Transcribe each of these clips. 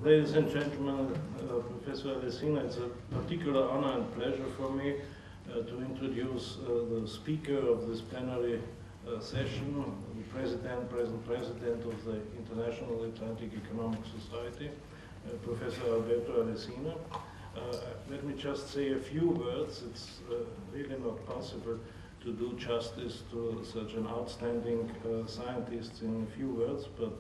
Ladies and gentlemen, Professor Alesina, it's a particular honor and pleasure for me to introduce the speaker of this plenary session, the present president of the International Atlantic Economic Society, Professor Alberto Alesina. Let me just say a few words. It's really not possible to do justice to such an outstanding scientist in a few words, but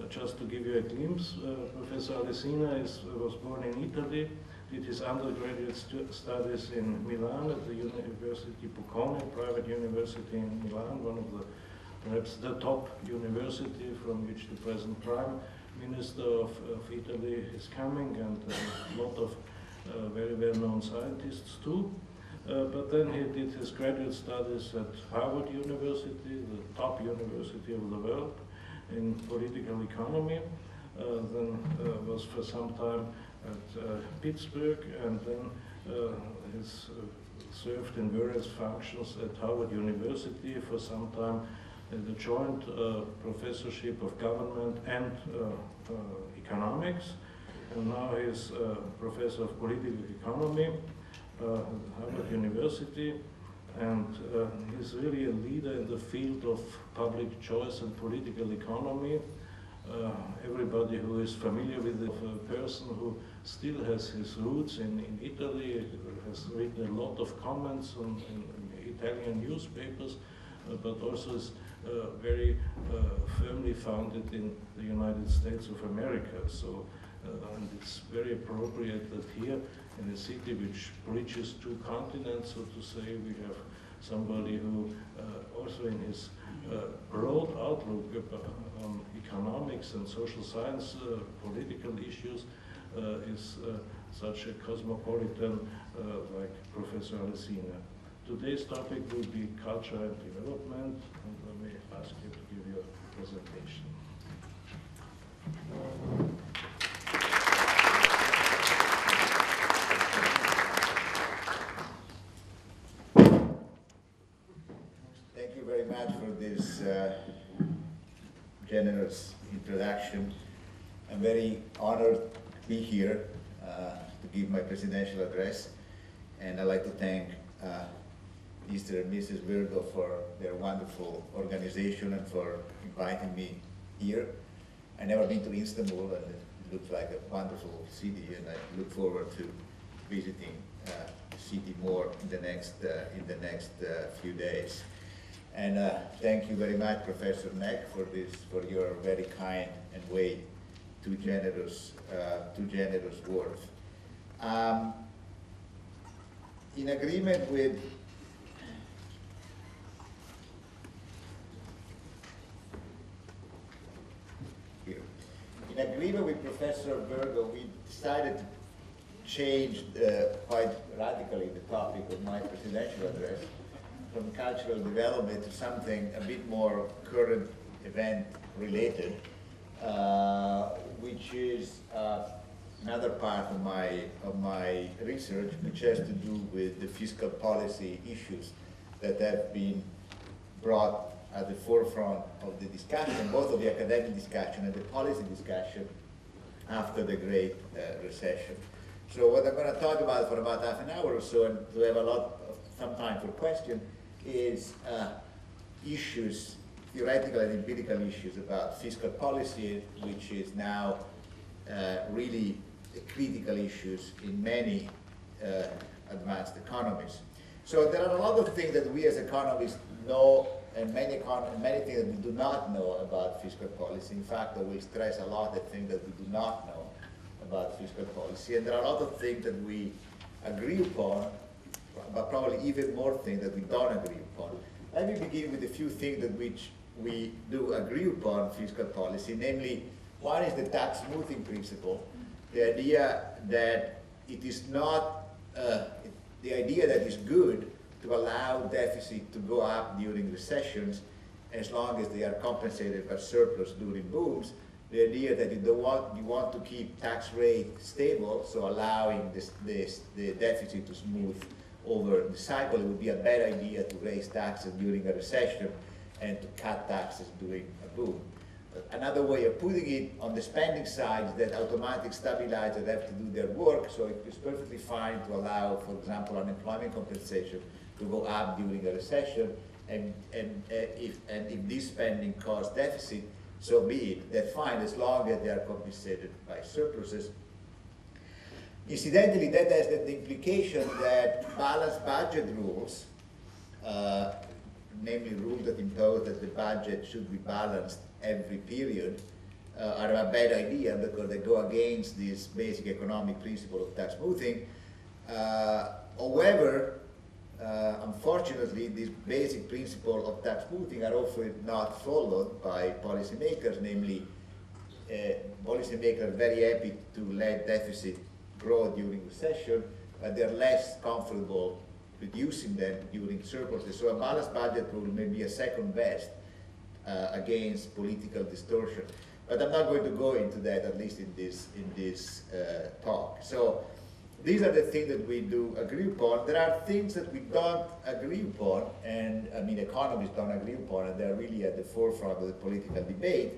just to give you a glimpse, Professor Alesina was born in Italy, did his undergraduate studies in Milan at the University Bocconi, a private university in Milan, one of the, perhaps the top university from which the present Prime Minister of Italy is coming, and a lot of very well-known scientists too. But then he did his graduate studies at Harvard University, the top university of the world, in political economy, then was for some time at Pittsburgh, and then has served in various functions at Harvard University for some time in the joint professorship of government and economics, and now he's professor of political economy at Harvard University. And he's really a leader in the field of public choice and political economy. Everybody who is familiar with a person who still has his roots in Italy, has written a lot of comments in Italian newspapers, but also is very firmly founded in the United States of America. So, and it's very appropriate that here in a city which bridges two continents, so to say, we have somebody who also in his broad outlook on economics and social science, political issues, is such a cosmopolitan like Professor Alesina. Today's topic will be culture and development, and let me ask you to give you a presentation. Thank you very much for this generous introduction. I'm very honored to be here to give my presidential address, and I'd like to thank Mr. and Mrs. Virgo for their wonderful organization and for inviting me here. I've never been to Istanbul, and it looks like a wonderful city, and I look forward to visiting the city more in the next few days. And thank you very much, Professor Neck, for your very kind and way too generous words. In agreement with Professor Virgo, we decided to change quite radically the topic of my presidential address from cultural development to something a bit more current event related, which is another part of my research, which has to do with the fiscal policy issues that have been brought at the forefront of the discussion, both of the academic discussion and the policy discussion after the Great Recession. So what I'm going to talk about for about half an hour or so, and to have some time for questions, is issues, theoretical and empirical issues about fiscal policy, which is now really critical issues in many advanced economies. So there are a lot of things that we as economists know, and many things that we do not know about fiscal policy. In fact, I will stress a lot the things that we do not know about fiscal policy. And there are a lot of things that we agree upon, but probably even more things that we don't agree upon. Let me begin with a few things that which we do agree upon fiscal policy, namely, one is the tax smoothing principle, the idea that it is not, the idea that it's good to allow deficit to go up during recessions as long as they are compensated by surplus during booms. The idea that you want to keep tax rate stable, so allowing the deficit to smooth over the cycle, it would be a bad idea to raise taxes during a recession and to cut taxes during a boom. Another way of putting it, on the spending side, that automatic stabilizers have to do their work, so it's perfectly fine to allow, for example, unemployment compensation to go up during a recession, and if this spending causes deficit, so be it. That's fine as long as they are compensated by surpluses. Incidentally, that has the implication that balanced budget rules, namely rules that impose that the budget should be balanced every period, are a bad idea because they go against this basic economic principle of tax smoothing. However, unfortunately, this basic principle of tax smoothing are often not followed by policymakers, namely policymakers are very happy to let deficit grow during recession, but they're less comfortable reducing them during surpluses. So a balanced budget rule may be a second best against political distortion. But I'm not going to go into that, at least in this talk. So these are the things that we do agree upon. There are things that we don't agree upon, and I mean economists don't agree upon, and they're really at the forefront of the political debate.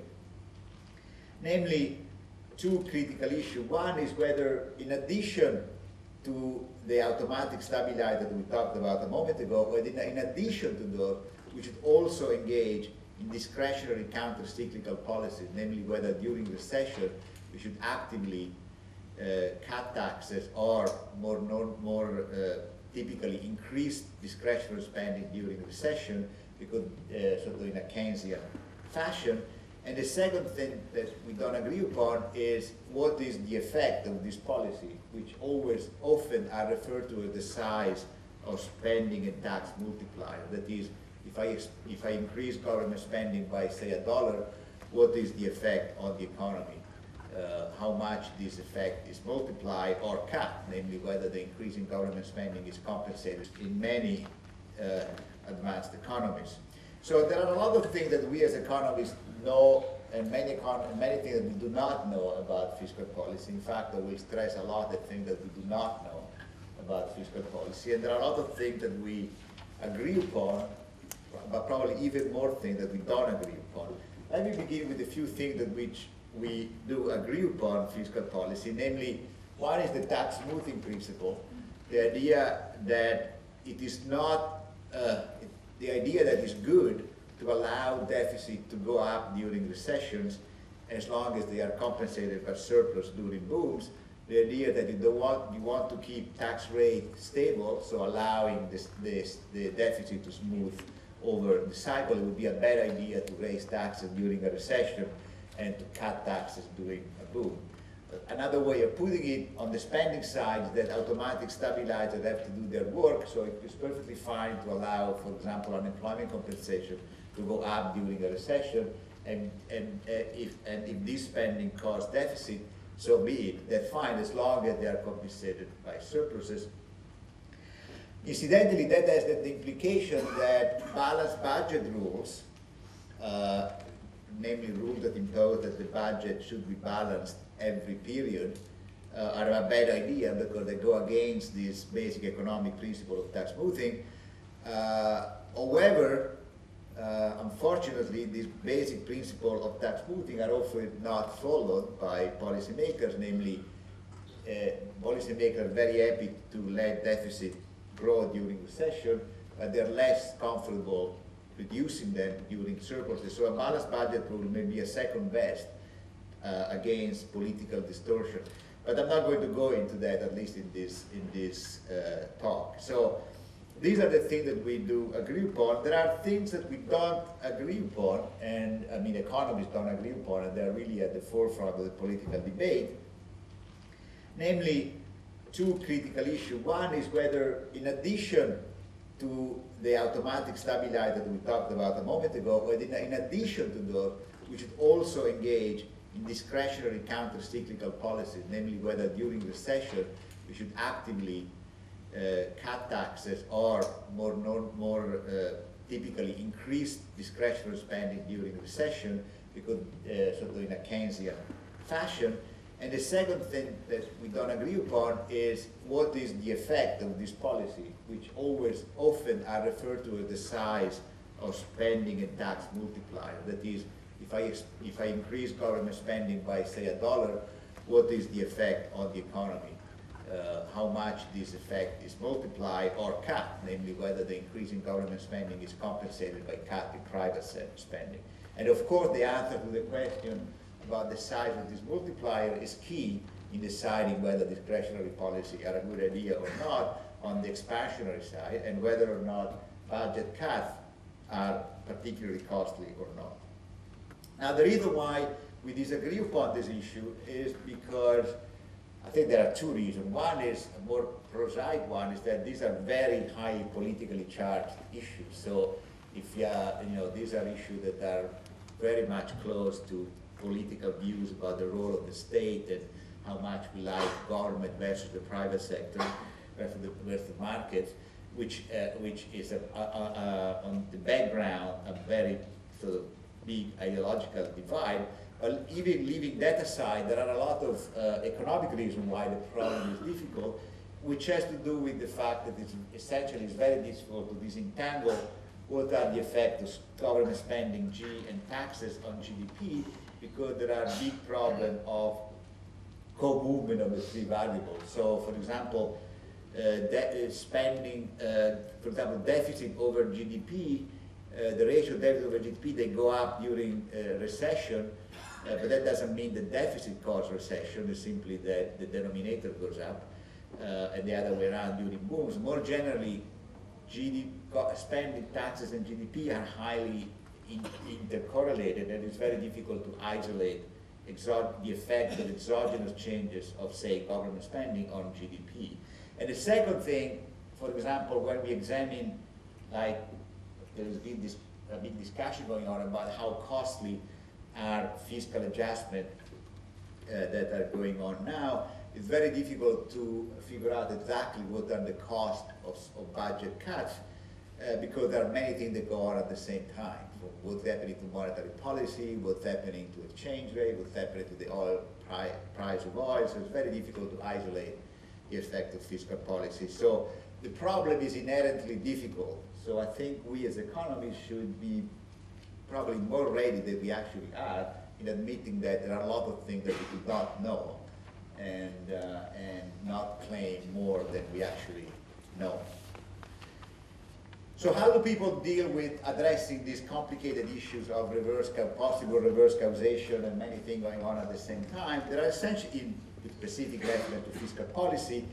Namely, two critical issues. One is whether, in addition to the automatic stabilizer that we talked about a moment ago, or in addition to those, we should also engage in discretionary counter-cyclical policies, namely whether during recession we should actively cut taxes or more typically increase discretionary spending during recession, because sort of in a Keynesian fashion. And the second thing that we don't agree upon is what is the effect of this policy, which often are referred to as the size of spending and tax multiplier. That is, if I increase government spending by, say, $1, what is the effect on the economy? How much this effect is multiplied or cut, namely whether the increase in government spending is compensated in many advanced economies. So there are a lot of things that we as economists know, and many things that we do not know about fiscal policy. In fact, I will stress a lot the things that we do not know about fiscal policy. And there are a lot of things that we agree upon, but probably even more things that we don't agree upon. Let me begin with a few things that which we do agree upon fiscal policy, namely, one is the tax smoothing principle, the idea that it is not, the idea that it's good to allow deficit to go up during recessions as long as they are compensated by surplus during booms. The idea that you want to keep tax rate stable, so allowing the deficit to smooth over the cycle. It would be a bad idea to raise taxes during a recession and to cut taxes during a boom. Another way of putting it, on the spending side, that automatic stabilizers have to do their work, so it's perfectly fine to allow, for example, unemployment compensation to go up during a recession, and if this spending causes deficit, so be it. That's fine as long as they are compensated by surpluses. Incidentally, that has the implication that balanced budget rules, namely rules that impose that the budget should be balanced every period, are a bad idea because they go against this basic economic principle of tax smoothing. However, unfortunately, this basic principle of tax smoothing are often not followed by policymakers, namely policymakers are very happy to let deficit grow during recession, but they're less comfortable reducing them during surpluses. So a balanced budget rule may be a second best against political distortion. But I'm not going to go into that, at least in this talk. So these are the things that we do agree upon. There are things that we don't agree upon, and I mean economists don't agree upon, and they're really at the forefront of the political debate. Namely, two critical issues. One is whether, in addition to the automatic stabilizer that we talked about a moment ago, or in addition to those, we should also engage in discretionary counter-cyclical policies, namely whether during recession we should actively cut taxes or more typically increase discretionary spending during recession, because sort of in a Keynesian fashion. And the second thing that we don't agree upon is what is the effect of this policy, which often are referred to as the size of spending and tax multiplier. That is, if I increase government spending by, say, $1, what is the effect on the economy? How much this effect is multiplied or cut, namely whether the increase in government spending is compensated by cut in private spending. And of course, the answer to the question about the size of this multiplier is key in deciding whether discretionary policy are a good idea or not on the expansionary side, and whether or not budget cuts are particularly costly or not. Now, the reason why we disagree upon this issue is because I think there are two reasons. One is a more prosaic one, is that these are very highly politically charged issues. So if these are issues that are very much close to political views about the role of the state and how much we like government versus the private sector versus the markets, which is on the background a very sort of big ideological divide. But even leaving that aside, there are a lot of economic reasons why the problem is difficult, which has to do with the fact that it's very difficult to disentangle what are the effects of government spending, G, and taxes on GDP, because there are big problems of co-movement of the three variables. So, for example, spending, for example, deficit over GDP, the ratio of deficit over GDP, they go up during recession, but that doesn't mean the deficit causes recession, it's simply that the denominator goes up, and the other way around during booms. More generally, spending, taxes, and GDP are highly intercorrelated, and it's very difficult to isolate the effect of exogenous changes of, say, government spending on GDP. And the second thing, for example, when we examine, like, there's been a big discussion going on about how costly are fiscal adjustments that are going on now, it's very difficult to figure out exactly what are the costs of budget cuts because there are many things that go on at the same time. What's happening to monetary policy, what's happening to exchange rate, what's happening to the oil price of oil, so it's very difficult to isolate the effect of fiscal policy. So the problem is inherently difficult. So I think we as economists should be probably more ready than we actually are in admitting that there are a lot of things that we do not know and not claim more than we actually know. So how do people deal with addressing these complicated issues of possible reverse causation and many things going on at the same time? There are essentially, with specific reference to fiscal policy,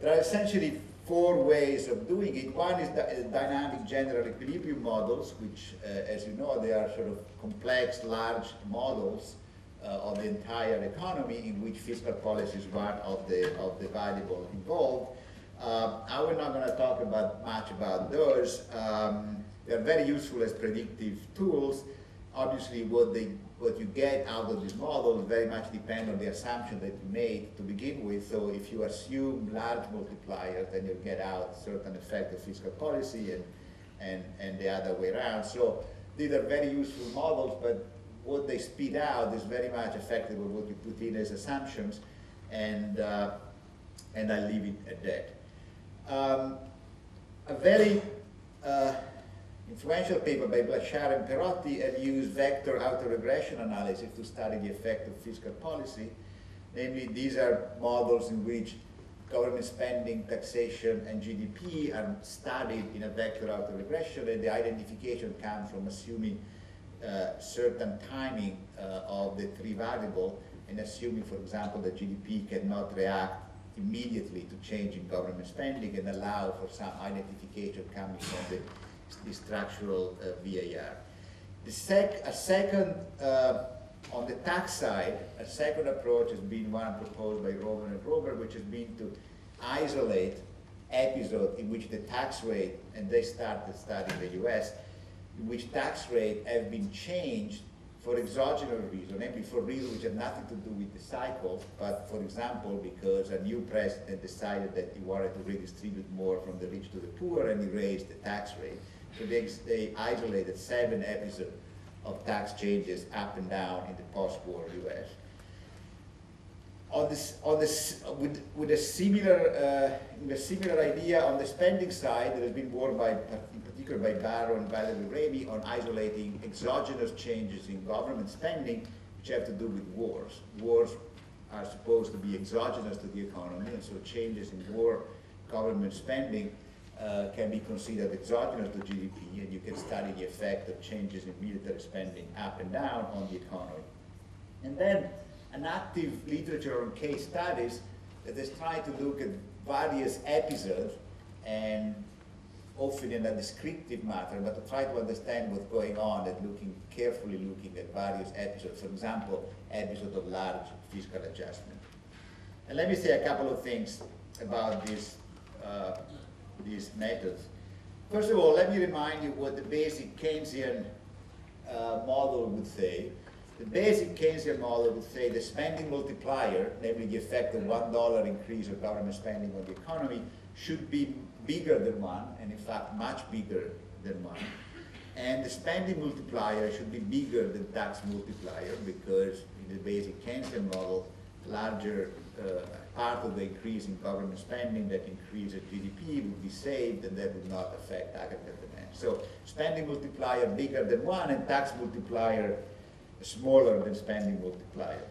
there are essentially four ways of doing it. One is dynamic general equilibrium models, which, as you know, they are sort of complex, large models of the entire economy in which fiscal policy is one of the variables involved. We're not going to talk much about those. They're very useful as predictive tools. Obviously, what you get out of these models very much depends on the assumption that you made to begin with. So if you assume large multipliers, then you get out certain effect of fiscal policy and the other way around. So these are very useful models, but what they spit out is very much affected by what you put in as assumptions, and I leave it at that. A very influential paper by Blachar and Perotti have used vector autoregression analysis to study the effect of fiscal policy. Namely, these are models in which government spending, taxation, and GDP are studied in a vector autoregression, and the identification comes from assuming certain timing of the three variables, and assuming, for example, that GDP cannot react immediately to change in government spending and allow for some identification coming from the structural VAR. On the tax side, a second approach has been one proposed by Romer and Romer, which has been to isolate episodes in which the tax rate, and they started studying the US, in which tax rate have been changed for exogenous reasons, namely for reasons which have nothing to do with the cycle, but for example, because a new president decided that he wanted to redistribute more from the rich to the poor, and he raised the tax rate. So they isolated 7 episodes of tax changes up and down in the post-war US. with a similar idea on the spending side, there has been work in particular by Barrow and Valerie Raby on isolating exogenous changes in government spending, which have to do with wars. Wars are supposed to be exogenous to the economy, and so changes in war government spending can be considered exogenous to GDP, and you can study the effect of changes in military spending up and down on the economy. And then an active literature on case studies that is trying to look at various episodes, and often in a descriptive matter, but to try to understand what's going on and carefully looking at various episodes. For example, episode of large fiscal adjustment. And let me say a couple of things about these methods. First of all, let me remind you what the basic Keynesian model would say. The basic Keynesian model would say the spending multiplier, namely the effect of $1 increase of government spending on the economy, should be bigger than 1, and in fact much bigger than 1. And the spending multiplier should be bigger than tax multiplier, because in the basic Keynesian model, larger part of the increase in government spending that increases GDP would be saved, and that would not affect aggregate demand. So spending multiplier bigger than 1, and tax multiplier smaller than spending multiplier.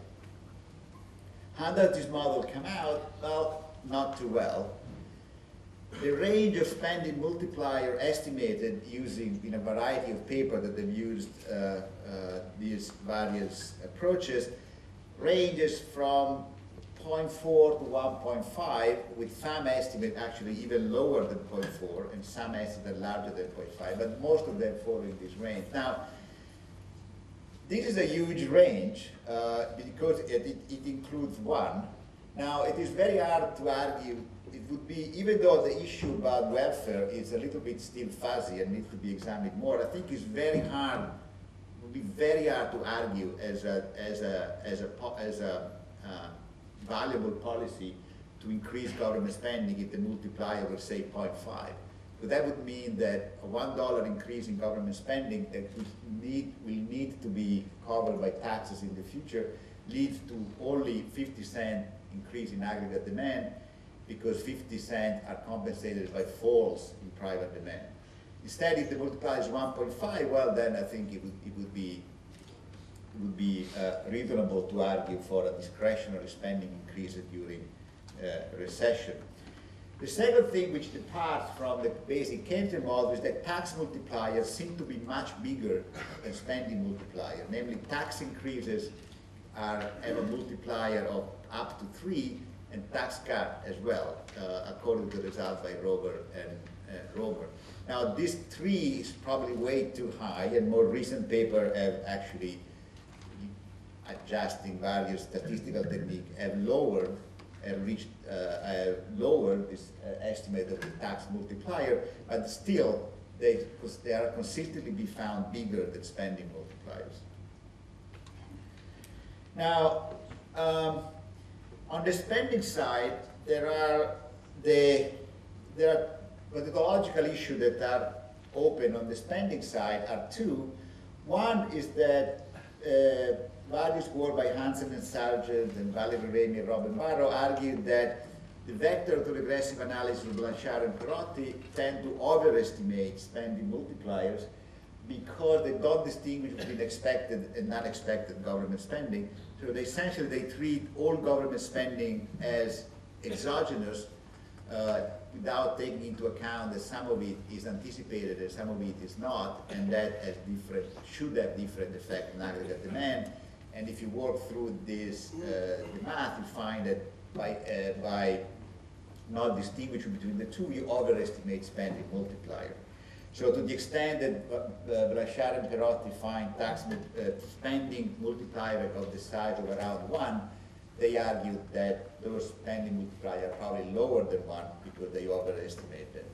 How does this model come out? Well, not too well. The range of spending multiplier estimated using in a variety of papers that have used these various approaches ranges from 0.4 to 1.5, with some estimate actually even lower than 0.4 and some estimate larger than 0.5, but most of them fall in this range. Now, this is a huge range because it includes 1. Now, it is very hard to argue. It would be, even though the issue about welfare is a little bit still fuzzy and needs to be examined more, I think it's very hard, it would be very hard to argue as a valuable policy to increase government spending if the multiplier were, say, 0.5. But that would mean that a $1 increase in government spending that will need to be covered by taxes in the future leads to only 50-cent increase in aggregate demand, because 50 cents are compensated by falls in private demand. Instead, if the multiplier is 1.5, well, then I think it would be reasonable to argue for a discretionary spending increase during recession. The second thing which departs from the basic Keynesian model is that tax multipliers seem to be much bigger than spending multiplier. Namely, tax increases have a multiplier of up to 3, and tax cut as well, according to the result by Robert and Robert. Now, this 3 is probably way too high, and more recent papers have actually, adjusting various statistical techniques, have lowered this estimate of the tax multiplier, but still they are consistently be found bigger than spending multipliers. Now, on the spending side, there are methodological issues that are open on the spending side are 2. One is that various work by Hansen and Sargent and Valerie Raby and Robert Barrow argued that the vector to regressive analysis of Blanchard and Perotti tend to overestimate spending multipliers because they don't distinguish between expected and unexpected government spending. So they treat all government spending as exogenous without taking into account that some of it is anticipated and some of it is not, and that should have different effect on aggregate demand. And if you work through this the math, you find that by not distinguishing between the two, you overestimate spending multiplier. So to the extent that Blanchard and Perotti find spending multiplier of the size of around 1, they argued that those spending multiplier are probably lower than 1 because they overestimate them.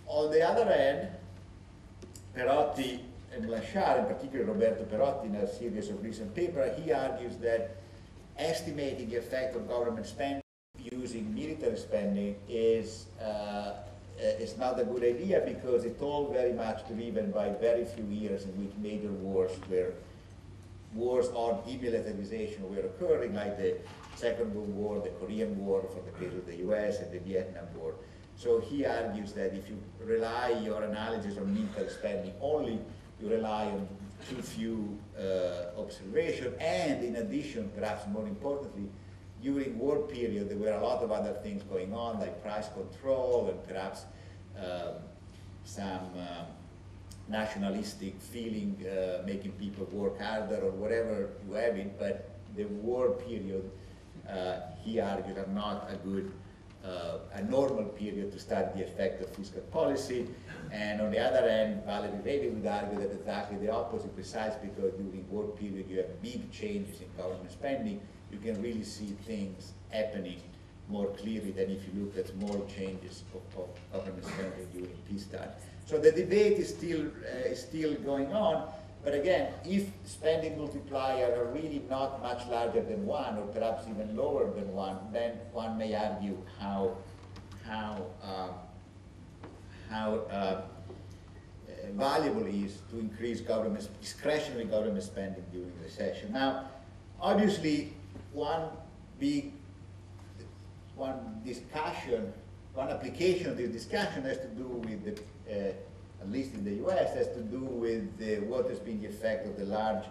On the other hand, Perotti and Blanchard, in particular Roberto Perotti in a series of recent papers, he argues that estimating the effect of government spending using military spending is not a good idea because it's all very much driven by very few years in which major wars were wars on demilitarization were occurring, like the Second World War, the Korean War for the case of the US, and the Vietnam War. So he argues that if you rely your analysis on military spending only, you rely on too few observation, and in addition, perhaps more importantly, during war period there were a lot of other things going on, like price control and perhaps some nationalistic feeling making people work harder or whatever you have it, but the war period, he argued, are not a good, a normal period to study the effect of fiscal policy. And on the other hand, Valerie Levy would argue that exactly the opposite, precisely because during war period you have big changes in government spending, you can really see things happening more clearly than if you look at small changes of government spending during peacetime. So the debate is still going on, but again, if spending multiplier are really not much larger than 1, or perhaps even lower than 1, then one may argue how valuable it is to increase discretionary government spending during recession. Now, obviously, one application of this discussion has to do with the, at least in the US, has to do with what has been the effect of the large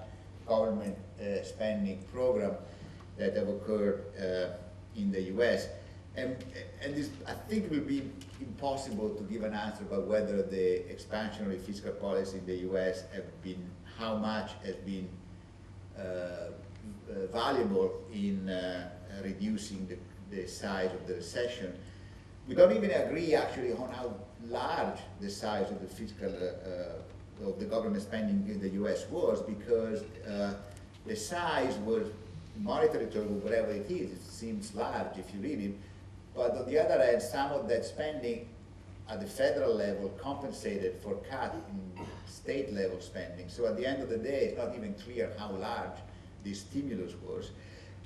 government spending program that have occurred in the US. And this, I think, will be impossible to give an answer about whether the expansionary fiscal policy in the US have been, how much has been valuable in reducing the size of the recession. We don't even agree actually on how large the size of the fiscal of the government spending in the US was, because the size was, monetary terms, whatever it is, it seems large if you read it. But on the other hand, some of that spending at the federal level compensated for cut in state level spending. So at the end of the day, it's not even clear how large this stimulus was.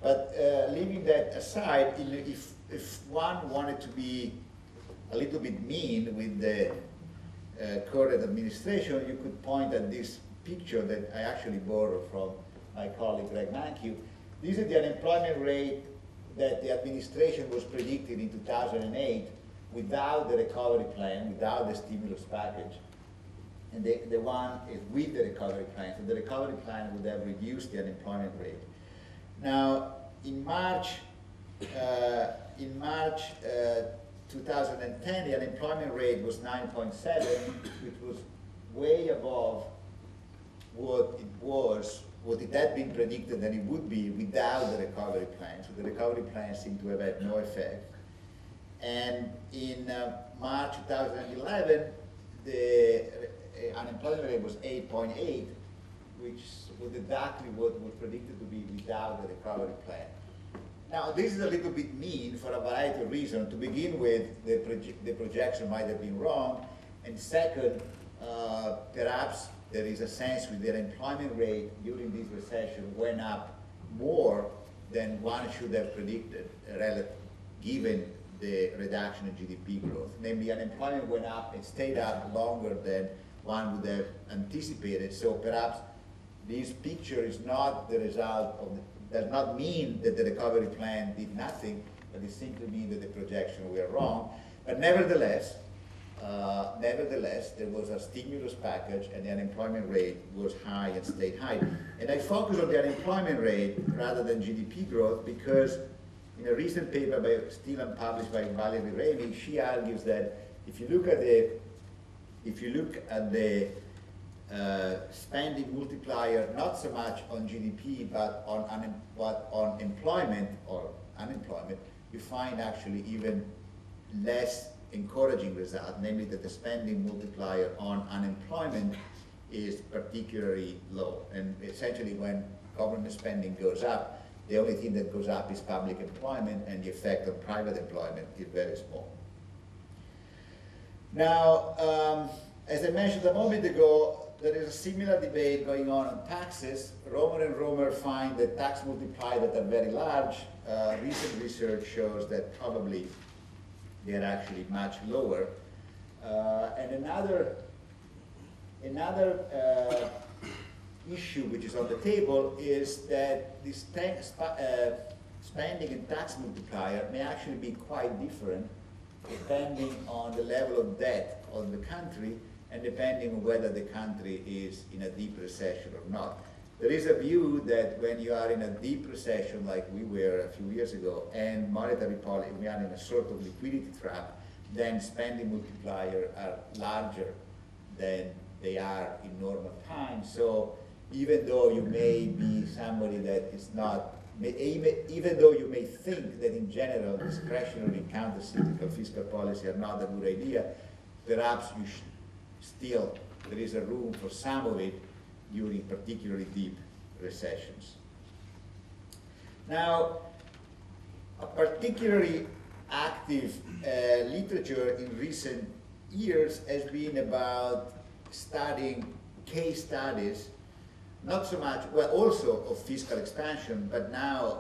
But leaving that aside, if one wanted to be a little bit mean with the current administration, you could point at this picture that I actually borrowed from my colleague Greg Mankiw. This is the unemployment rate that the administration was predicting in 2008 without the recovery plan, without the stimulus package. And the one is with the recovery plan. So the recovery plan would have reduced the unemployment rate. Now, in March 2010, the unemployment rate was 9.7, which was way above what it had been predicted that it would be without the recovery plan. So the recovery plan seemed to have had no effect. And in March 2011, the unemployment rate was 8.8, which was exactly what was predicted to be without the recovery plan. Now, this is a little bit mean for a variety of reasons. To begin with, the projection might have been wrong. And second, perhaps there is a sense with the unemployment rate during this recession went up more than one should have predicted, given the reduction in GDP growth. Namely, unemployment went up and stayed up longer than one would have anticipated. So perhaps this picture is not the result of, does not mean that the recovery plan did nothing, but it simply means that the projections were wrong. But nevertheless, there was a stimulus package and the unemployment rate was high and stayed high. And I focus on the unemployment rate rather than GDP growth because in a recent paper still unpublished by Valerie Remy, she argues that if you look at the spending multiplier, not so much on GDP, but on employment or unemployment, you find actually even less encouraging result, namely that the spending multiplier on unemployment is particularly low. And essentially when government spending goes up, the only thing that goes up is public employment, and the effect on private employment is very small. Now, as I mentioned a moment ago, there is a similar debate going on taxes. Romer and Romer find that tax multipliers that are very large. Recent research shows that probably they are actually much lower. And another issue which is on the table is that this spending and tax multiplier may actually be quite different depending on the level of debt of the country and depending on whether the country is in a deep recession or not. There is a view that when you are in a deep recession like we were a few years ago and monetary policy, we are in a sort of liquidity trap, then spending multiplier are larger than they are in normal times. So even though you may be somebody that is not, even though you may think that in general discretionary counter-cyclical fiscal policy are not a good idea, perhaps you still, there is a room for some of it during particularly deep recessions. Now, a particularly active literature in recent years has been about studying case studies, not so much, well, also of fiscal expansion, but now,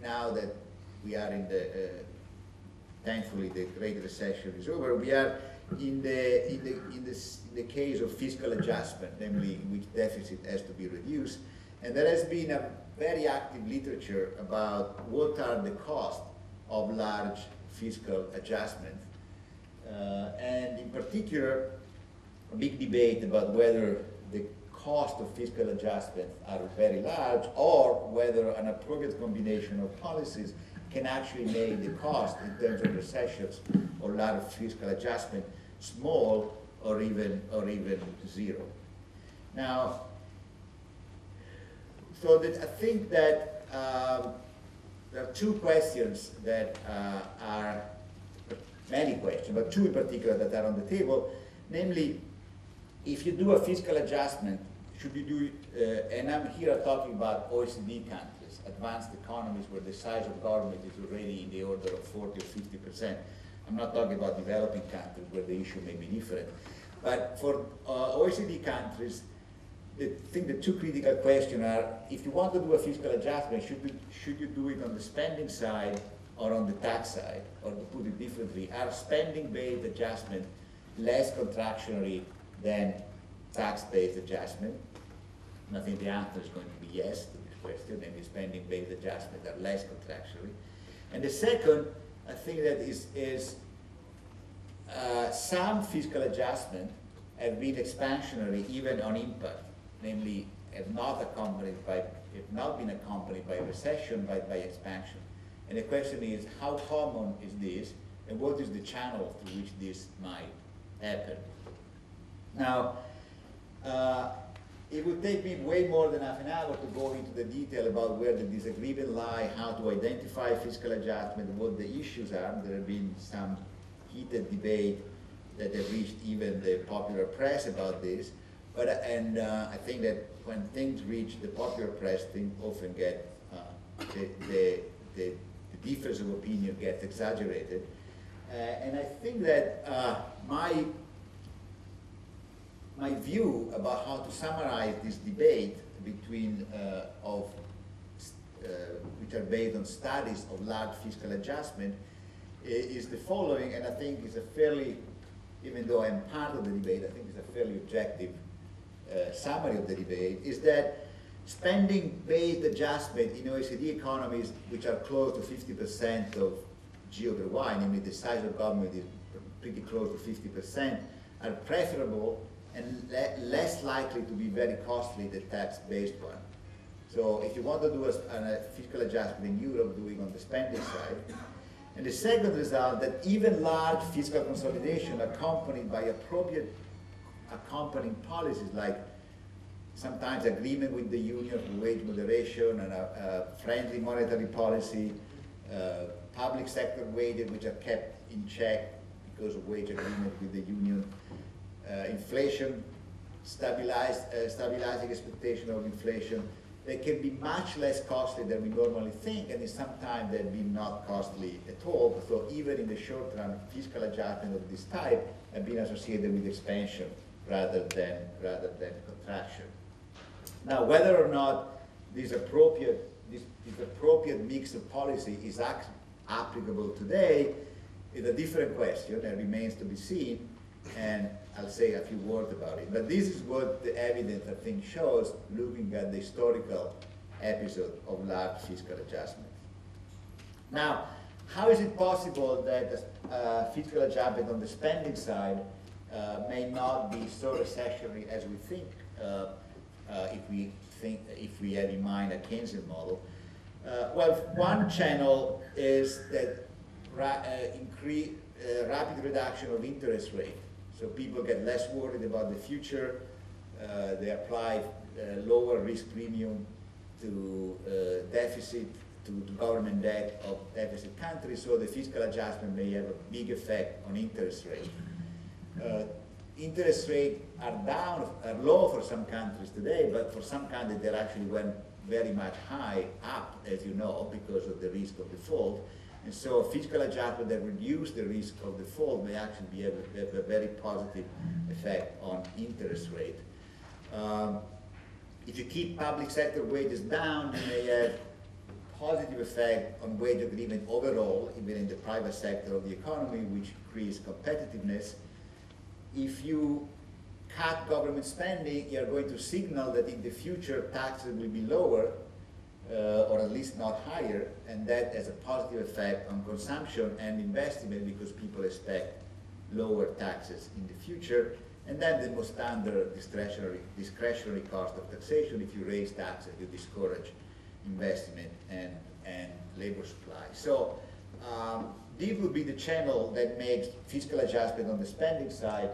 now that we are in the, thankfully the Great Recession is over, we are in the case of fiscal adjustment, namely in which deficit has to be reduced. And there has been a very active literature about what are the costs of large fiscal adjustment. And in particular, a big debate about whether the cost of fiscal adjustment are very large or whether an appropriate combination of policies can actually make the cost in terms of recessions or large fiscal adjustment small or even zero. Now, so that I think that there are two questions that are, many questions, but two in particular that are on the table, namely, if you do a fiscal adjustment, should you do it, and I'm here talking about OECD countries, advanced economies where the size of government is already in the order of 40 or 50%. I'm not talking about developing countries where the issue may be different. But for OECD countries, I think the two critical questions are, if you want to do a fiscal adjustment, should you do it on the spending side or on the tax side? Or to put it differently, are spending-based adjustment less contractionary than tax-based adjustment? And I think the answer is going to be yes to this question, and the spending-based adjustment are less contractionary. And the second, I think that is some fiscal adjustment have been expansionary even on impact, namely have not been accompanied by recession, but by expansion. And the question is, how common is this, and what is the channel through which this might happen? Now, it would take me way more than half an hour to go into the detail about where the disagreement lie, how to identify fiscal adjustment, what the issues are. There have been some heated debate that have reached even the popular press about this. But I think that when things reach the popular press, things often get the difference of opinion gets exaggerated. And I think that my view about how to summarize this debate between which are based on studies of large fiscal adjustment is the following, and I think is a fairly, even though I'm part of the debate, I think it's a fairly objective summary of the debate, is that spending-based adjustment in OECD economies, which are close to 50% of G over Y, namely the size of government is pretty close to 50%, are preferable and less likely to be very costly than tax-based one. So if you want to do a fiscal adjustment in Europe, do it on the spending side. And the second result, that even large fiscal consolidation accompanied by appropriate accompanying policies like sometimes agreement with the union for wage moderation and a friendly monetary policy, public sector wages which are kept in check because of wage agreement with the union, inflation, stabilizing expectation of inflation, they can be much less costly than we normally think, and sometimes they've been not costly at all. So even in the short run, fiscal adjustment of this type have been associated with expansion rather than contraction. Now, whether or not this appropriate mix of policy is applicable today is a different question and remains to be seen. And I'll say a few words about it. But this is what the evidence, I think, shows, looking at the historical episode of large fiscal adjustments. Now, how is it possible that fiscal adjustment on the spending side may not be so recessionary as we think, if we have in mind a Keynesian model? Well, one channel is that rapid reduction of interest rate. So people get less worried about the future. They apply lower risk premium to deficit, to government debt of deficit countries. So the fiscal adjustment may have a big effect on interest rate. Interest rates are low for some countries today, but for some countries they actually went very much high up, as you know, because of the risk of default. And so fiscal adjustment that reduce the risk of default may actually have a very positive effect on interest rate. If you keep public sector wages down, you may have positive effect on wage agreement overall, even in the private sector of the economy, which increase competitiveness. If you cut government spending, you're going to signal that in the future taxes will be lower, or at least not higher, and that has a positive effect on consumption and investment because people expect lower taxes in the future. And then the most standard discretionary cost of taxation. If you raise taxes, you discourage investment and labor supply. So this would be the channel that makes fiscal adjustment on the spending side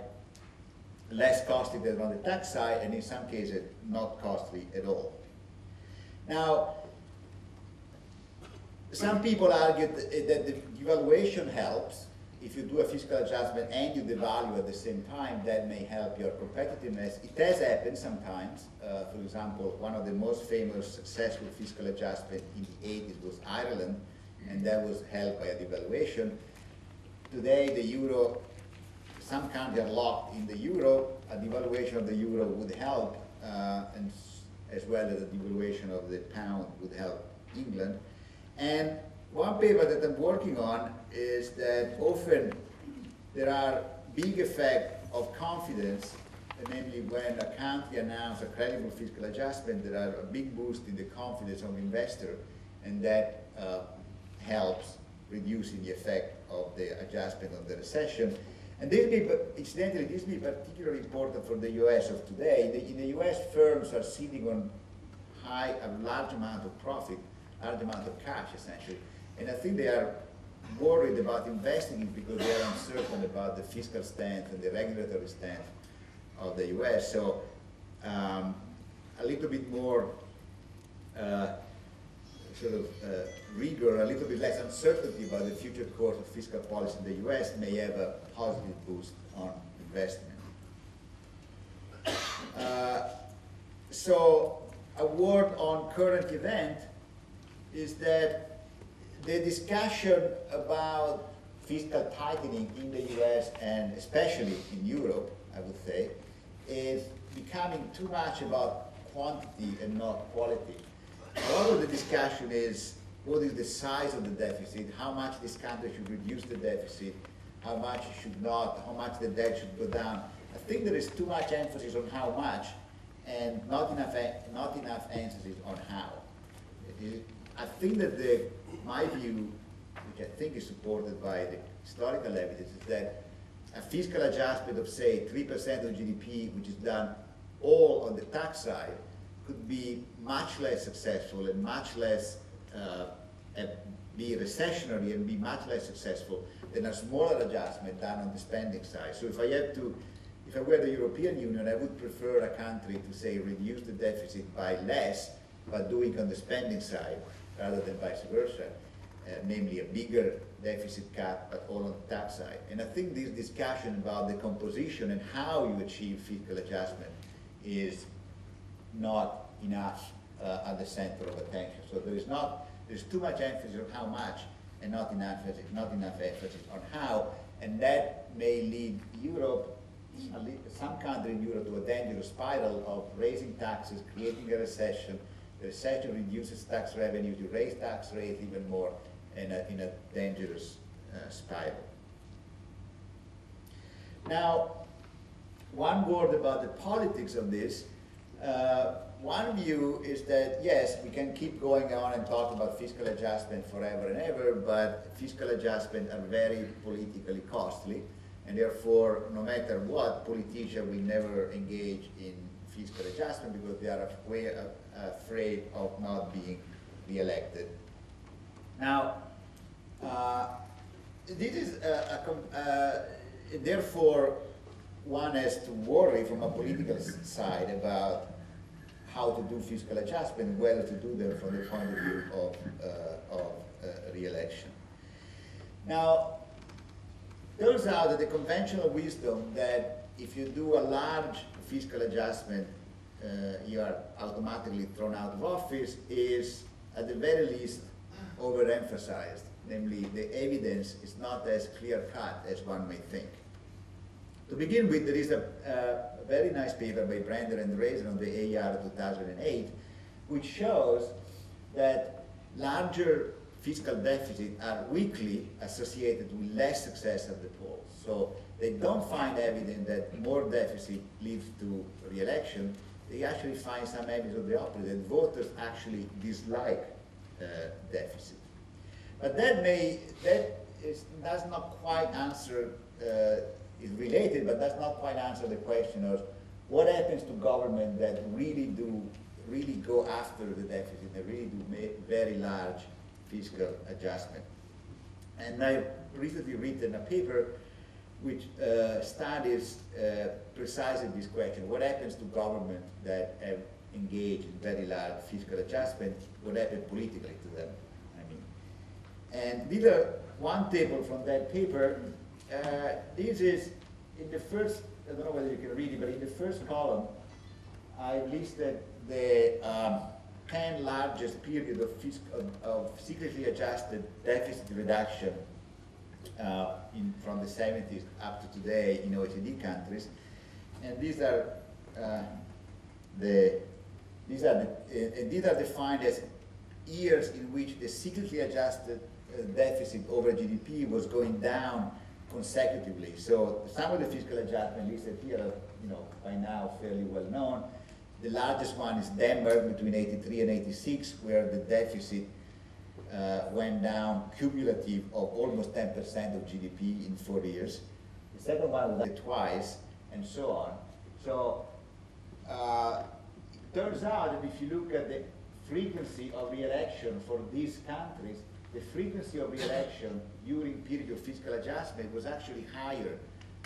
less costly than on the tax side, and in some cases not costly at all. Now, some people argue that the devaluation helps. If you do a fiscal adjustment and you devalue at the same time, that may help your competitiveness. It has happened sometimes. For example, one of the most famous successful fiscal adjustments in the 80s was Ireland, and that was helped by a devaluation. Today, the euro, some countries are locked in the euro. A devaluation of the euro would help, and as well as the devaluation of the pound would help England. And one paper that I'm working on is that often there are big effects of confidence, namely when a country announces a credible fiscal adjustment, there are a big boost in the confidence of investors, and that helps reducing the effect of the adjustment of the recession. And this may, incidentally, this may be particularly important for the US of today. In the US, firms are sitting on a large amount of profit, large amount of cash, essentially. And I think they are worried about investing it because they are uncertain about the fiscal stance and the regulatory stance of the US. So a little bit more rigor, a little bit less uncertainty about the future course of fiscal policy in the US may have a positive boost on investment. So a word on current event is that the discussion about fiscal tightening in the US and especially in Europe, I would say, is becoming too much about quantity and not quality. A lot of the discussion is what is the size of the deficit, how much this country should reduce the deficit, how much it should not, how much the debt should go down. I think there is too much emphasis on how much and not enough emphasis on how. I think that my view, which I think is supported by the historical evidence, is that a fiscal adjustment of, say, 3% of GDP, which is done all on the tax side, could be much less successful and much less be recessionary and be much less successful than a smaller adjustment done on the spending side. So if I were the European Union, I would prefer a country to say reduce the deficit by less, but do it on the spending side rather than vice versa, namely a bigger deficit cut, but all on the tax side. And I think this discussion about the composition and how you achieve fiscal adjustment is not enough at the center of attention. So there's too much emphasis on how much and not enough emphasis on how, and that may lead Europe, some countries in Europe, to a dangerous spiral of raising taxes, creating a recession. The recession reduces tax revenues, you raise tax rates even more in a dangerous spiral. Now, one word about the politics of this. One view is that, yes, we can keep going on and talk about fiscal adjustment forever and ever, but fiscal adjustment are very politically costly, and therefore, no matter what, politicians will never engage in fiscal adjustment because they are afraid of not being re-elected. Now, this is therefore, one has to worry from a political side about how to do fiscal adjustment, whether to do them from the point of view of re-election. Now, it turns out that the conventional wisdom that if you do a large fiscal adjustment, you are automatically thrown out of office is, at the very least, overemphasized. Namely, the evidence is not as clear-cut as one may think. To begin with, there is a very nice paper by Brander and Reason on the AR 2008, which shows that larger fiscal deficits are weakly associated with less success at the polls. So they don't find evidence that more deficit leads to re-election. They actually find some evidence of the opposite, that voters actually dislike deficit. But does not quite answer, is related, but does not quite answer the question of what happens to government that really go after the deficit, they really do very large fiscal adjustment. And I've recently written a paper which studies precisely this question. What happens to government that have engaged in very large fiscal adjustment? What happens politically to them? And these are one table from that paper. This is in the first, I don't know whether you can read it, but in the first column, I listed the 10 largest period of cyclically adjusted deficit reduction from the 70s up to today in OECD countries. And these are defined as years in which the cyclically adjusted deficit over GDP was going down consecutively. So some of the fiscal adjustment listed here are, by now fairly well known. The largest one is Denmark between 83 and 86, where the deficit went down cumulative of almost 10% of GDP in 4 years. The second one was twice, and so on. So it turns out that if you look at the frequency of re-election for these countries, the frequency of re-election during period of fiscal adjustment was actually higher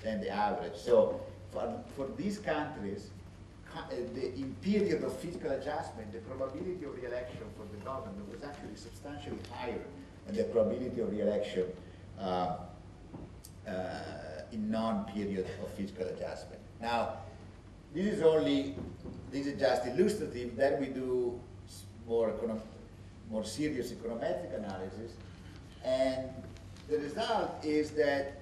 than the average. So for these countries, in period of fiscal adjustment, the probability of re-election for the government was actually substantially higher than the probability of re-election in non-period of fiscal adjustment. Now, this is just illustrative. Then we do more serious econometric analysis, and the result is that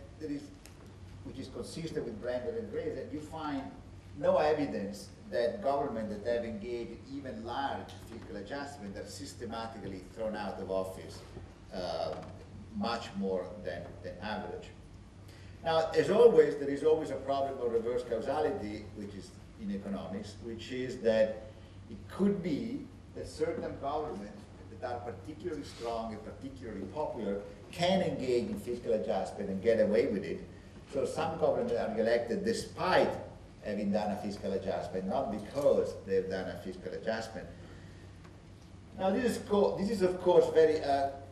which is consistent with Brander and Gray, that you find no evidence that governments that have engaged in even large fiscal adjustment are systematically thrown out of office much more than average. Now, as always, there is always a problem of reverse causality, which is in economics, which is that it could be that certain governments that are particularly strong and particularly popular can engage in fiscal adjustment and get away with it. So some governments are elected despite having done a fiscal adjustment, not because they've done a fiscal adjustment. Now this is of course very,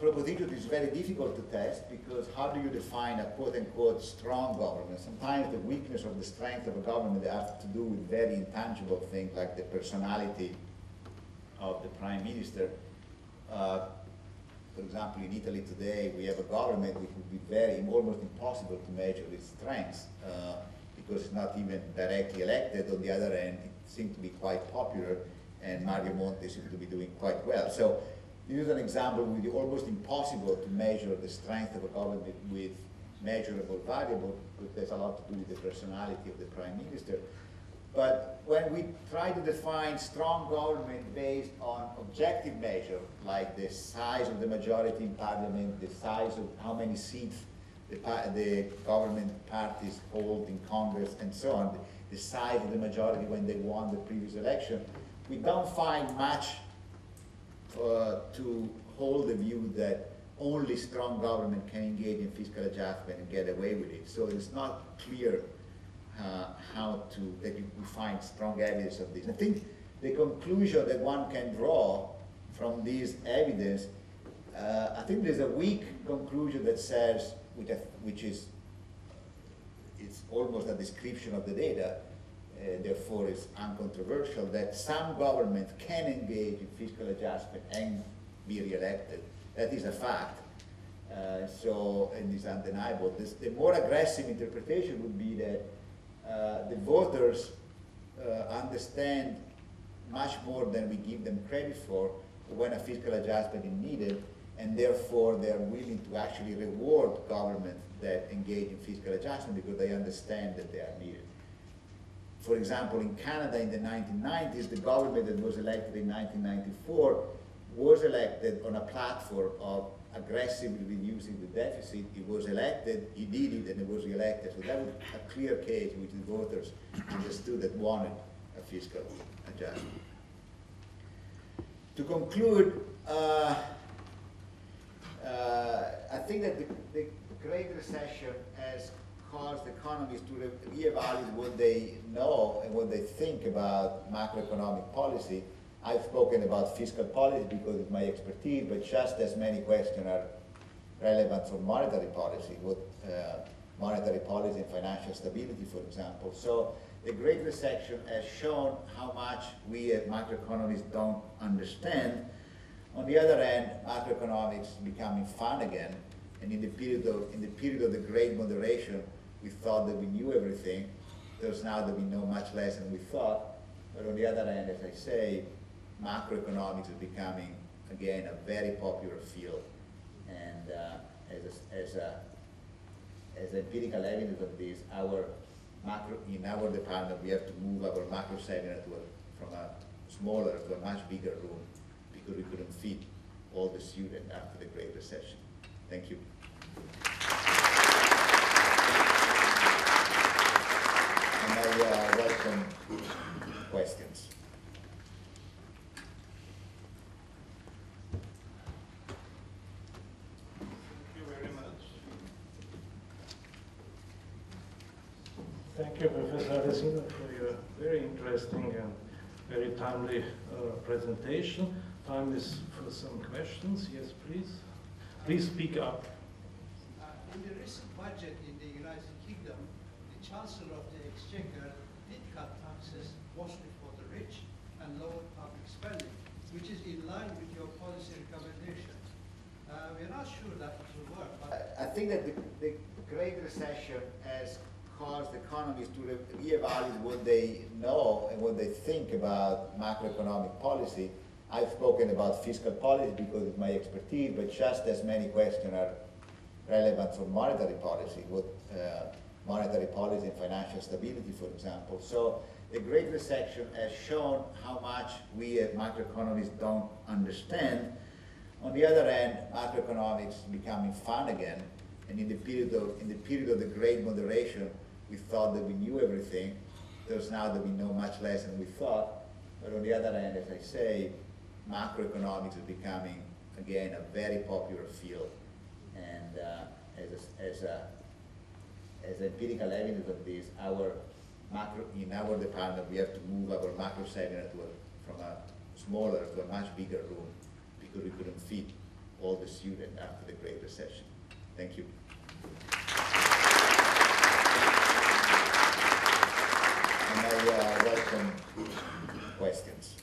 proposition is very difficult to test, because how do you define a quote-unquote strong government? Sometimes the weakness of the strength of a government has to do with very intangible things like the personality of the prime minister. For example, in Italy today, we have a government which would be almost impossible to measure its strengths because it's not even directly elected. On the other hand, it seems to be quite popular, and Mario Monti seems to be doing quite well. So this is an example where it's almost impossible to measure the strength of a government with measurable variables, because there's a lot to do with the personality of the prime minister. But when we try to define strong government based on objective measures, like the size of the majority in parliament, the size of how many seats the government parties hold in Congress, and so on, the size of the majority when they won the previous election. We don't find much to hold the view that only strong government can engage in fiscal adjustment and get away with it. So it's not clear that you find strong evidence of this. I think the conclusion that one can draw from this evidence, I think there's a weak conclusion that says, which is it's almost a description of the data, therefore it's uncontroversial, that some government can engage in fiscal adjustment and be re-elected. That is a fact. And it's undeniable. The more aggressive interpretation would be that the voters understand much more than we give them credit for when a fiscal adjustment is needed, and therefore they're willing to actually reward government that engage in fiscal adjustment because they understand that they are needed. For example, in Canada in the 1990s, the government that was elected in 1994 was elected on a platform of aggressively reducing the deficit. It was elected, he did it, and it was re-elected. So that was a clear case in which the voters understood that wanted a fiscal adjustment. To conclude, I think that the Great Recession has caused economies to reevaluate what they know and what they think about macroeconomic policy. I've spoken about fiscal policy because it's my expertise, but just as many questions are relevant for monetary policy, monetary policy and financial stability, for example. So the Great Recession has shown how much we as macroeconomists don't understand. On the other hand, macroeconomics is becoming fun again, and in the period of the Great Moderation, we thought that we knew everything. Turns out that we know much less than we thought. But on the other hand, as I say, macroeconomics is becoming, again, a very popular field. And as empirical evidence of this, in our department, we have to move our macro seminar from a smaller to a much bigger room because we couldn't fit all the students after the Great Recession. Thank you. And I welcome questions. Thank you, Professor Alesina, for your very interesting and very timely presentation. Time is for some questions. Yes, please. Please speak up. In the recent budget in the United Kingdom, the Chancellor of the Exchequer did cut taxes mostly for the rich and lowered public spending, which is in line with your policy recommendation. We're not sure that it will work. But I think that the Great Recession has caused economies to reevaluate what they know and what they think about macroeconomic policy. I've spoken about fiscal policy because it's my expertise, but just as many questions are relevant for monetary policy, monetary policy and financial stability, for example. So the Great Recession has shown how much we as macroeconomists don't understand. On the other hand, macroeconomics is becoming fun again, and in the period of the Great Moderation, we thought that we knew everything. Turns out that we know much less than we thought. But on the other hand, as I say, macroeconomics is becoming, again, a very popular field. And as empirical evidence of this, in our department, we have to move our macro seminar from a smaller to a much bigger room because we couldn't fit all the students after the Great Recession. Thank you. And I welcome questions.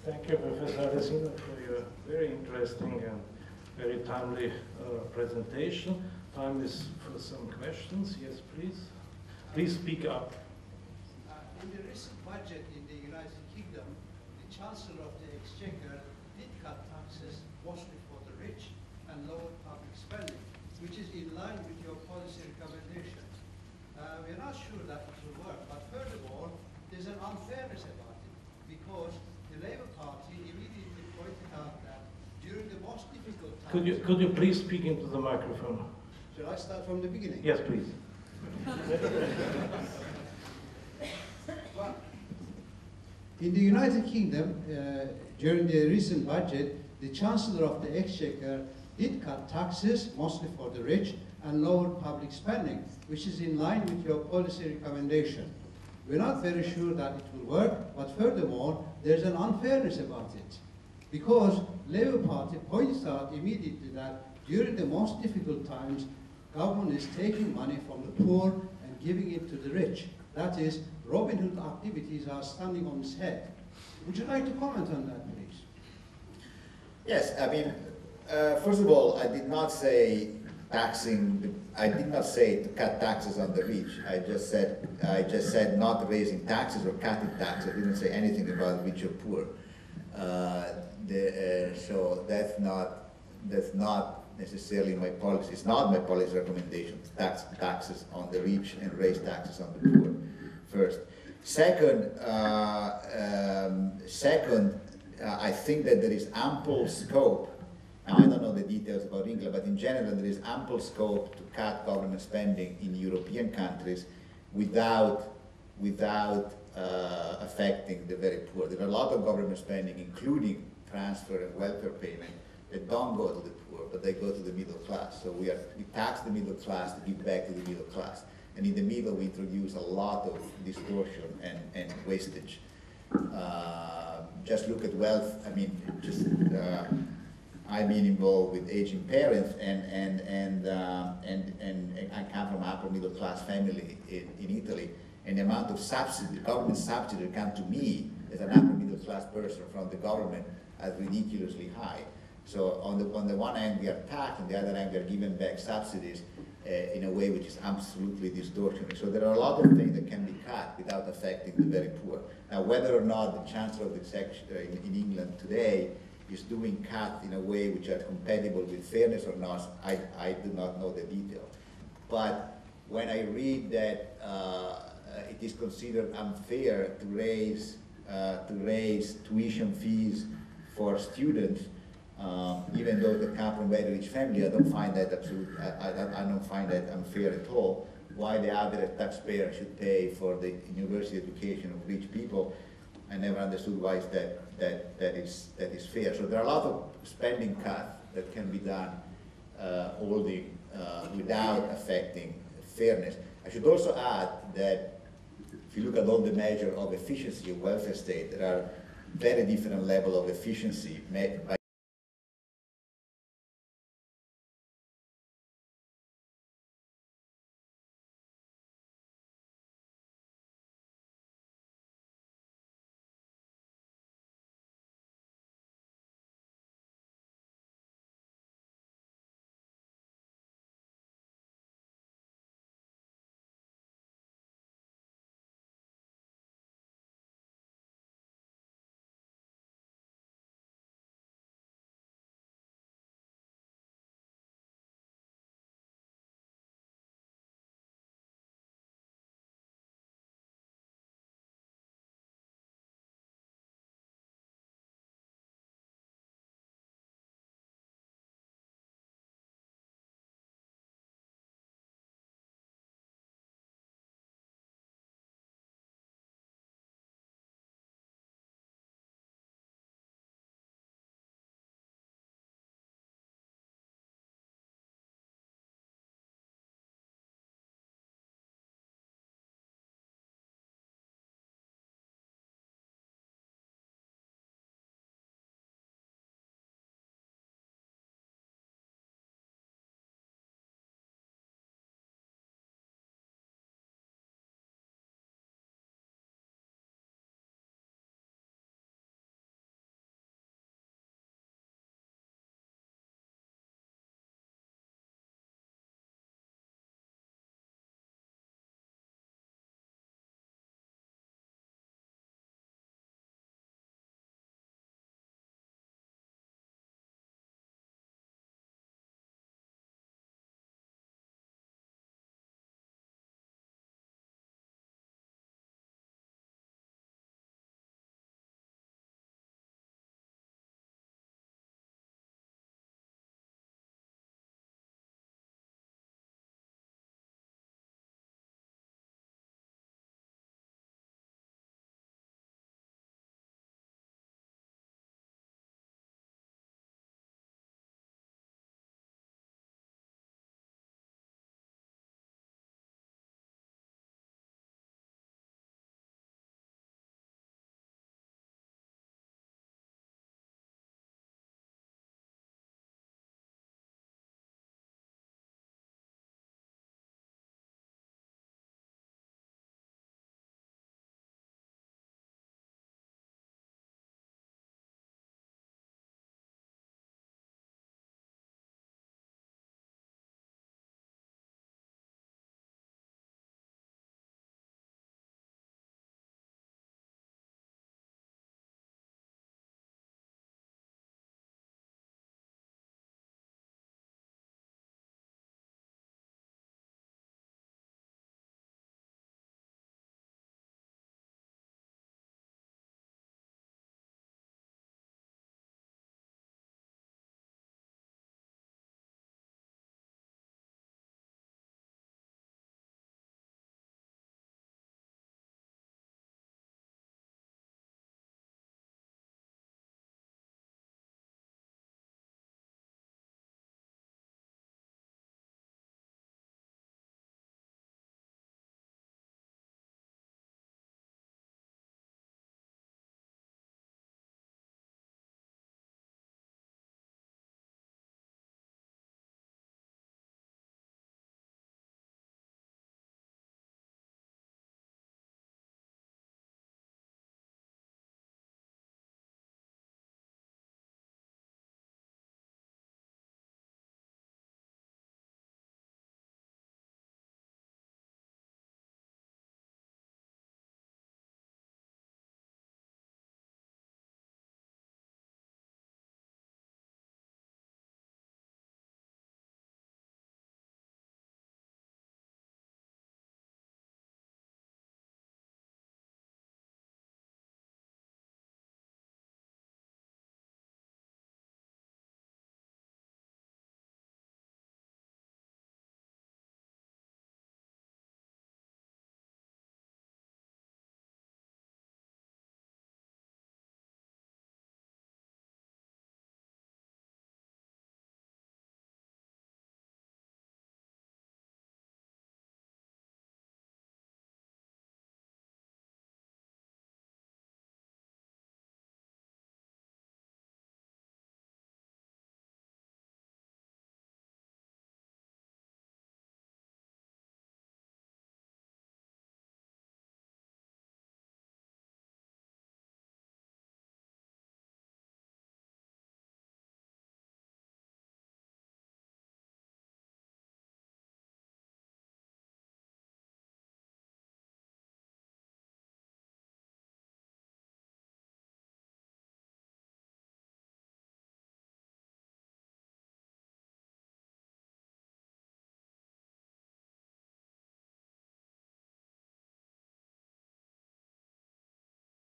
Thank you, Professor Alesina, for your very interesting and very timely presentation. Time is for some questions. Yes, please. Please speak up. In the recent budget in the United Kingdom, the Chancellor of the Exchequer did cut taxes mostly for the rich and lowered public spending, which is in line with your policy recommendation. We're not sure that it will work, but furthermore, there's an unfairness about it because the the Labour Party immediately pointed out that during the most difficult times... Could you please speak into the microphone? Shall I start from the beginning? Yes, please. Well, in the United Kingdom, during the recent budget, the Chancellor of the Exchequer did cut taxes, mostly for the rich, and lowered public spending, which is in line with your policy recommendation. We're not very sure that it will work, but furthermore, there's an unfairness about it. Because Labour Party points out immediately that during the most difficult times, government is taking money from the poor and giving it to the rich. That is, Robin Hood activities are standing on its head. Would you like to comment on that, please? Yes, I mean, first of all, I did not say I did not say to cut taxes on the rich. I just said not raising taxes or cutting taxes. I didn't say anything about rich or poor. So that's not necessarily my policy. It's not my policy recommendation to tax taxes on the rich and raise taxes on the poor. First, second, I think that there is ample scope. Now, I don't know the details about England, but in general, there is ample scope to cut government spending in European countries without affecting the very poor. There are a lot of government spending, including transfer and welfare payment, that don't go to the poor, but they go to the middle class. So we tax the middle class to give back to the middle class. And in the middle, we introduce a lot of distortion and wastage. Just look at wealth. I mean, I've been involved with aging parents, and I come from an upper middle class family in Italy, and the amount of subsidy, government subsidy that come to me as an upper middle class person from the government is ridiculously high. So on the one hand we are taxed, on the other hand we are given back subsidies in a way which is absolutely distortionate. So there are a lot of things that can be cut without affecting the very poor. Now, whether or not the Chancellor of the Exchequer in England today is doing cuts in a way which are compatible with fairness or not, I do not know the detail. But when I read that it is considered unfair to raise tuition fees for students, even though they come from very rich family, I don't find that I don't find that unfair at all. Why the average taxpayer should pay for the university education of rich people, I never understood why is that is fair. So there are a lot of spending cuts that can be done without affecting fairness. I should also add that if you look at all the measures of efficiency of welfare state, there are very different levels of efficiency made by